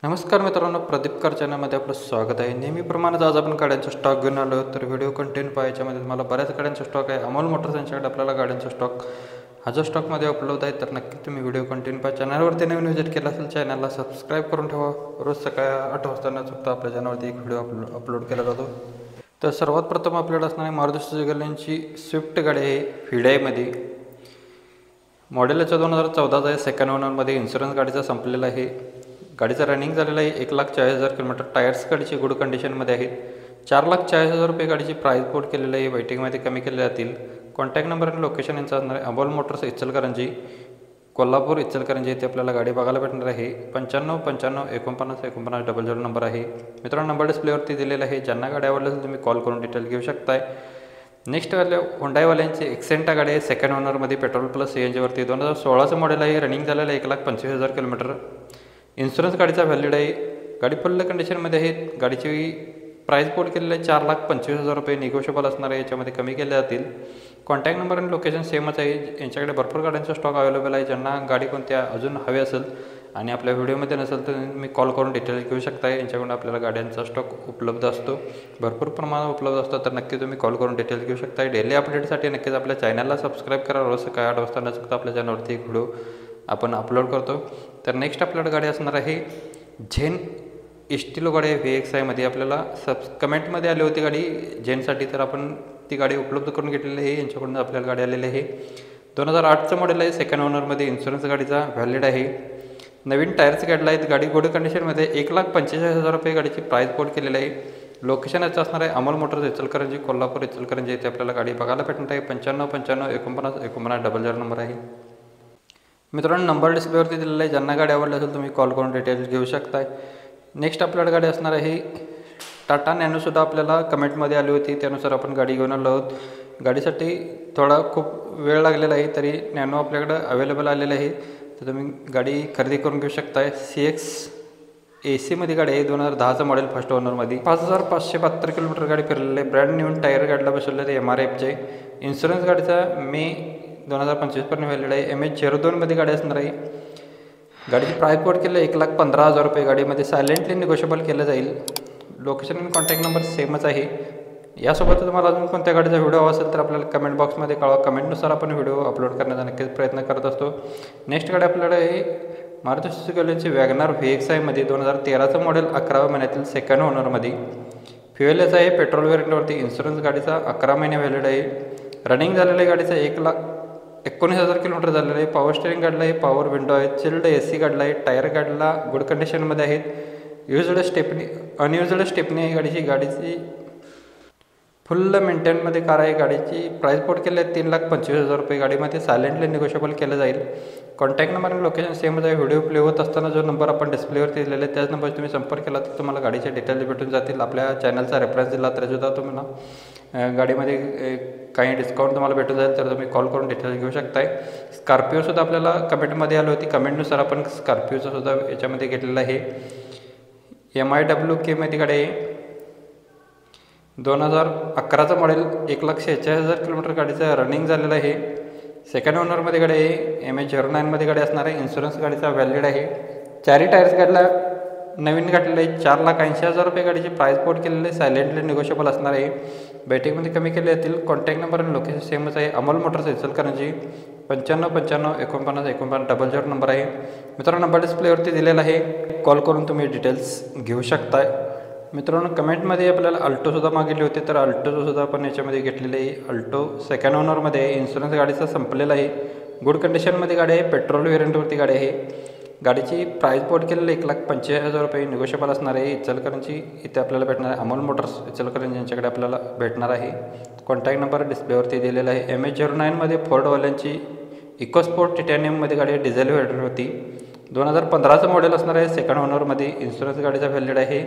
नमस्कार मित्रांनो, प्रदीप कार चॅनलमध्ये आपलं स्वागत आहे. नेहमीप्रमाणेच आज आपण गाड्यांचा स्टॉक घेऊन आलो. तर व्हिडिओ कंटिन्यू पाहायच्यामध्ये तुम्हाला बऱ्याच गाड्यांचा स्टॉक आहे. अमोल मोटर्स यांच्याकडे आपल्याला गाड्यांचा स्टॉक हा जो स्टॉकमध्ये उपलब्ध आहे. तर नक्की तुम्ही व्हिडिओ कंटिन्यू पहा. चॅनलवरती नवीन व्हिजिट केला असेल चॅनलला सबस्क्राईब करून ठेवा. रोज सकाळी 8 वाजता न चुकता आपल्या चॅनलवरती एक व्हिडिओ अपलोड केला जातो. तर सर्वात प्रथम आपल्याला असणारी मारुती सुझुकी यांची स्विफ्ट गाडी आहे व्हिडायमध्ये. मॉडेल याचा 2014चा आहे. सेकंड ओनरमध्ये इन्शुरन्स गाडीचा संपलेला आहे. गाडीचं रनिंग झालेलं आहे 1,40,000 किलोमीटर. टायर्स गाडीची गुड कंडिशनमध्ये आहेत. 4,40,000 रुपये गाडीची प्राईस बोर्ड केलेलं आहे. वेटिंगमध्ये कमी केले जातील. कॉन्टॅक्ट नंबर आणि लोकेशन यांचं असणार आहे अमोल मोटर्स इचलकरंजी, कोल्हापूर इचलकरंजी येथे आपल्याला गाडी बघायला भेटणार आहे. 95 नंबर आहे. मित्रांनो, नंबर डिस्प्लेवरती दिलेला आहे. ज्यांना गाडी आवडली असेल तुम्ही कॉल करून डिटेल घेऊ शकताय. नेक्स्ट होंडाईवाल्यांची एक्सेंटा गाडी आहे. सेकंड ओनरमध्ये पेट्रोल प्लस CNGवरती 2016चं मॉडेल आहे. रनिंग झालेलं आहे 1,25,000 किलोमीटर. इन्शुरन्स गाडीचा व्हॅलिड आहे. गाडी फुल कंडिशनमध्ये आहे. गाडीची प्राईस बोर्ड केलेलं आहे 4,25,000 रुपये. निगोशिएबल असणार आहे. याच्यामध्ये कमी केले जातील. कॉन्टॅक्ट नंबर आणि लोकेशन सेमच आहे. यांच्याकडे भरपूर गाड्यांचा स्टॉक अवेलेबल आहे. ज्यांना गाडी कोणत्या अजून हवी असेल आणि आपल्या व्हिडिओमध्ये नसेल तर तुम्ही कॉल करून डिटेल घेऊ शकता. यांच्याकडून आपल्याला गाड्यांचा स्टॉक उपलब्ध असतो, भरपूर प्रमाणात उपलब्ध असतो. तर नक्की तुम्ही कॉल करून डिटेल घेऊ शकता. डेली अपडेटसाठी नक्कीच आपल्या चॅनलला सबस्क्राईब करा. रोज सकाळी 8 वाजता न चुकता आपल्या चॅनलवरती एक व्हिडिओ आपण अपलोड करतो. तर नेक्स्ट आपल्याकडे गाडी असणार आहे झेन इस्टिलो गाडी आहे VXI आपल्याला कमेंटमध्ये आली होती गाडी झेनसाठी, तर आपण ती गाडी उपलब्ध करून घेतलेली आहे. यांच्याकडून आपल्याला गाडी आलेली आहे. 2008चं मॉडेल आहे. सेकंड ओनरमध्ये इन्शुरन्स गाडीचा व्हॅलिड आहे. नवीन टायर्स काढला आहेत. गाडी गुड कंडिशनमध्ये 1,45,000 रुपये गाडीची प्राईस बोर्ड केलेली आहे. लोकेशन याचं असणार आहे अमोल मोटर्स इचलकरंजी, कोल्हापूर इचलकरंजी येथे आपल्याला गाडी बघायला भेटणार आहे. 95 नंबर आहे. मित्रांनो, नंबर डिस्प्लेवरती दिलेला आहे. ज्यांना गाडी आवडली असेल तुम्ही कॉल करून डिटेल्स घेऊ शकताय. नेक्स्ट आपल्याकडे गाडी असणार आहे टाटा नॅनोसुद्धा आपल्याला कमेंटमध्ये आली होती, त्यानुसार आपण गाडी घेऊन आलो आहोत. गाडीसाठी खूप वेळ लागलेला आहे, तरी नॅनो आपल्याकडं अवेलेबल आलेलं आहे. तर तुम्ही गाडी खरेदी करून घेऊ शकताय. CX AC गाडी आहे. 2010चं मॉडेल फर्स्ट ओनरमध्ये. 5,572 किलोमीटर गाडी फिरलेली आहे. ब्रँड न्यू टायर गाडीला बसवले आहे MRFचे. इन्शुरन्स गाडीचा मे 2025पर्यंत व्हॅलिड आहे. MH02मध्ये गाडी असणार आहे. गाडीची प्राईस बोर्ड केलं 1,15,000 रुपये. गाडीमध्ये सायलेंटली निगोशिएबल केलं जाईल. लोकेशन आणि कॉन्टॅक्ट नंबर सेमच आहे. यासोबत तुम्हाला अजून कोणत्या गाडीचा व्हिडिओ हवा असेल तर आपल्याला कमेंट बॉक्समध्ये कळवा. कमेंटनुसार आपण व्हिडिओ अपलोड करण्याचा नक्कीच प्रयत्न करत असतो. नेक्स्ट गाडी आपल्याला आहे मारुती सुझुकी वॅगनार VXI 2013चं मॉडेल 11व्या महिन्यातील सेकंड ओनरमध्ये. फ्युएल याचा आहे पेट्रोल वेरियंटवरती. इन्शुरन्स गाडीचा 11 महिने व्हॅलिड आहे. रनिंग झालेल्या गाडीचा 1,19,000 किलोमीटर झालेलं आहे. पॉवर स्टेअरिंग गाडीला आहे. पॉवर विंडो आहे. चिल्ड AC गाडीला आहे. टायर गाडीला गुड कंडिशनमध्ये आहेत. अनयुजड स्टेपनी आहे गाडीची फुल मेंटेनमध्ये कार आहे. गाडीची प्राईस बोर्ड केली आहे 3,25,000 रुपये. गाडीमध्ये सायलेंटली निगोशिएबल केलं जाईल. कॉन्टॅक्ट नंबर आणि लोकेशन सेमच आहे. व्हिडिओ प्ले होत असताना जो नंबर आपण डिस्प्लेवरती दिलेला आहे त्याच नंबर तुम्ही संपर्क केला तर तुम्हाला गाडीचे डिटेल्स भेटून जातील. आपल्या चॅनलचा रेफरन्स दिला तरीसुद्धा तुम्हाला गाडीमध्ये काही डिस्काउंट तुम्हाला भेटून जाईल. तर तुम्ही कॉल करून डिटेल्स घेऊ शकताय. स्कॉर्पिओसुद्धा आपल्याला कमेंटमध्ये आली होती. कमेंटनुसार आपण स्कॉर्पिओचंसुद्धा याच्यामध्ये घेतलेलं आहे. MIWK गाडी आहे. 2011चं मॉडेल 1,46,000 किलोमीटर गाडीचं रनिंग झालेलं आहे. सेकंड ओनरमध्ये गाडी आहे. MH09 गाडी असणार आहे. इन्शुरन्स गाडीचा व्हॅलिड आहे. चारही टायर्स गाडीला नवीन गाडीला आहे. 4,80,000 रुपये गाडीची प्राईस बोर्ड केलेली आहे. सायलेंटली निगोशिएबल असणार आहे. बैठकीमध्ये कमी केले जातील. कॉन्टॅक्ट नंबर आणि लोकेशन सेमच आहे. अमोल मोटर्स इचलकरंजी. 95 नंबर आहे. मित्रांनो, नंबर डिस्प्लेवरती दिलेला आहे. कॉल करून तुम्ही डिटेल्स घेऊ शकताय. मित्रांनो, कमेंटमध्ये आपल्याला अल्टोसुद्धा मागितली होती, तर अल्टोसुद्धा आपण याच्यामध्ये घेतलेली आहे. अल्टो सेकंड ओनरमध्ये आहे. इन्शुरन्स गाडीचा संपलेला आहे. गुड कंडिशनमध्ये गाडी आहे. पेट्रोल वेरियंटवरती गाडी आहे. गाडीची प्राईस बोर्ड केलेली 1,45,000 रुपये. निगोशिएबल असणार आहे. इचलकरंजी इथे आपल्याला भेटणार आहे. अमोल मोटर्स इचलकरंजी यांच्याकडे आपल्याला भेटणार आहे. कॉन्टॅक्ट नंबर डिस्प्लेवरती दिलेला आहे. MH09 फोर्डवाल्यांची इकोस्पोर्ट टिटॅनियममध्ये गाडी डिझेल व्हेरियंट होती. 2015चं मॉडेल असणार आहे. सेकंड ओनरमध्ये इन्शुरन्स गाडीचा व्हॅलिड आहे.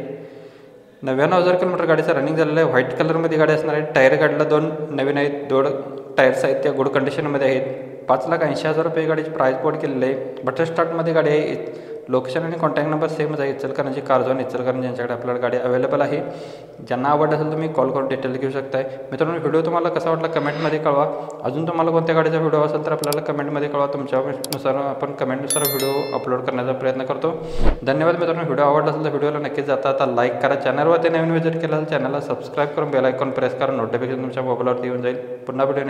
99,000 किलोमीटर गाडीचा रनिंग झालेलं आहे. व्हाईट कलरमध्ये गाडी असणार आहे. टायर गाडीला 2 नवीन आहेत. 2 टायर्स आहेत त्या गुड कंडिशनमध्ये आहेत. 5,80,000 रुपये गाडीची प्राईस बोर्ड केलेली आहे. बटर स्टार्टमध्ये गाडी आहे. लोकेशन आणि कॉन्टॅक्ट नंबर सेमच आहे. इचलकरंजी कारझोन इचलकरंजी यांच्याकडे आपल्याला गाडी अवेलेबल आहे. ज्यांना आवडत असेल तुम्ही कॉल करून डिटेल घेऊ शकताय. मित्रांनो, व्हिडिओ तुम्हाला कसा वाटला कमेंटमध्ये कळवा. अजून तुम्हाला कोणत्या गाडीचा व्हिडिओ असेल तर आपल्याला कमेंटमध्ये कळवा. तुमच्यानुसार आपण कमेंटनुसार व्हिडिओ अपलोड करण्याचा प्रयत्न करतो. धन्यवाद मित्रांनो. व्हिडिओ आवडला असेल तर व्हिडिओला नक्कीच आता लाईक करा. चॅनलवरती नवीन व्हिजिट केला असेल चॅनलला सबस्क्राईब करून बेल आयकॉन प्रेस करा. नोटिफिकेशन तुमच्या मोबाईलवरती येऊन जाईल. पुन्हा व्हिडिओ